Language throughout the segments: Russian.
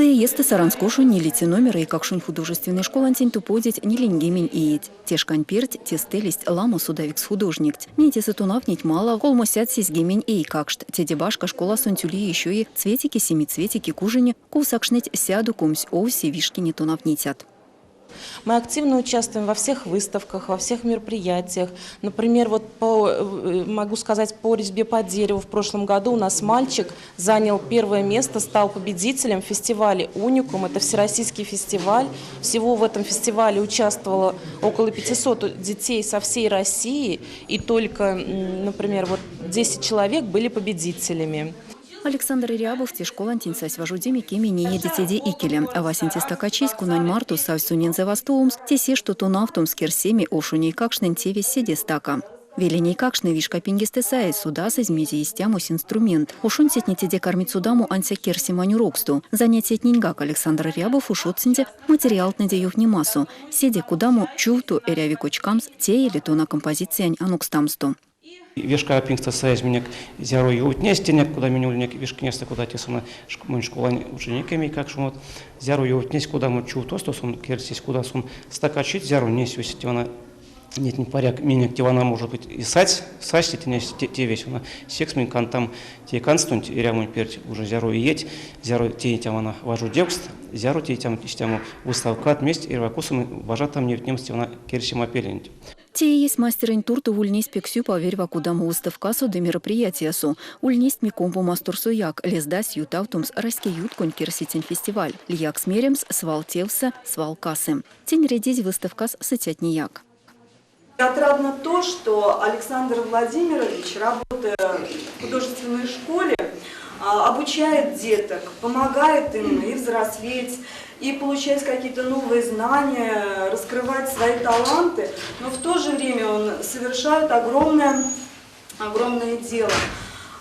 Есты саранскошу не лети номера и какшунь художественной школантень туподить не ленгемень иеть. Тешкань перть, тестелисть ламу судавикс художник. Не тесатунавнить мало, холмосят сизгемень и какшт. Тедебашка школа сонтюли еще и цветики семицветики кужине, кусакшнеть сяду кумсь оуси вишки не тунавнитят. Мы активно участвуем во всех выставках, во всех мероприятиях. Например, могу сказать, по резьбе по дереву в прошлом году у нас мальчик занял первое место, стал победителем в фестивале «Уникум». Это всероссийский фестиваль. Всего в этом фестивале участвовало около 500 детей со всей России. И только, например, 10 человек были победителями. Александр Рябов те школантин сась вожудеми кеми не едете де икелем. А васенте стакачись кунань марту савсунен за вастуумс, те се, что тунавтум скерсеми ошуней какшнен теве седе стака. Веленей какшны вишка пингестесае суда с измези истямус инструмент. Ушун сетните де кормить судаму анся керси манюроксту. Занятие тнингак Александр Рябов ушотсенде материал на деюх немасу. Седе кудаму чувту эрявикочкамс те или то на композиции анукстамсту. Вешка пингста сайз меня зяро и утнестенек, куда меня ульник вешка неста куда тесана школа учениками, как шумот зяро и утнесть куда мы чу то, что сон керсис куда сон стакачить зяро несет тивана нет не поряд меня тивана может быть и сать те весь она секс min там те констунт и рямун перт уже зяро и еть зяро те тивана важу девст зяро те тему выставка вместе и вакусом важатам не немс тивана керсима пелент. Те есть мастерин турту ульнист пексю поверь вакудаму выставкасу до мероприятиясу. Ульнист микомбу мастурсу як лездас ютавтумс раскиют конкерситин фестиваль. Льяк смеремс свал тевса свал касы. Тень редить выставкас сытятнияк. Отрадно то, что Александр Владимирович, работая в художественной школе, обучает деток, помогает им и взрослеть, и получать какие-то новые знания, раскрывать свои таланты, но в то же время он совершает огромное дело.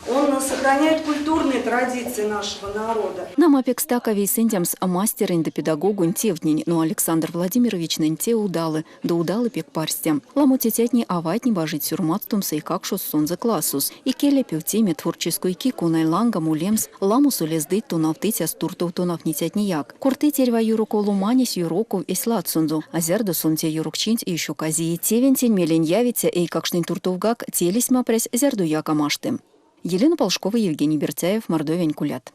Он сохраняет культурные традиции нашего народа. Нам апекстака вейсендямс мастер индопедагогу тевднень, но Александр Владимирович ненте удалы, да удалы пек парстям. Ламутетятни аватни бажить сюрматстумса и какшус сонзе классус. И келе певтеме творческую кику найланга мулемс, ламусу лездыть тунавтытя стуртов тунавнитятнияк. Курты терва юроколу манис юроков и сладцунзу, а зерда сунте юрокчинт и еще казии тевентень мелень явится и какшнин туртовгак телесьма прес зерду яка маштым. Елена Полшкова, Евгений Бертяев, Мордовия, Кулят.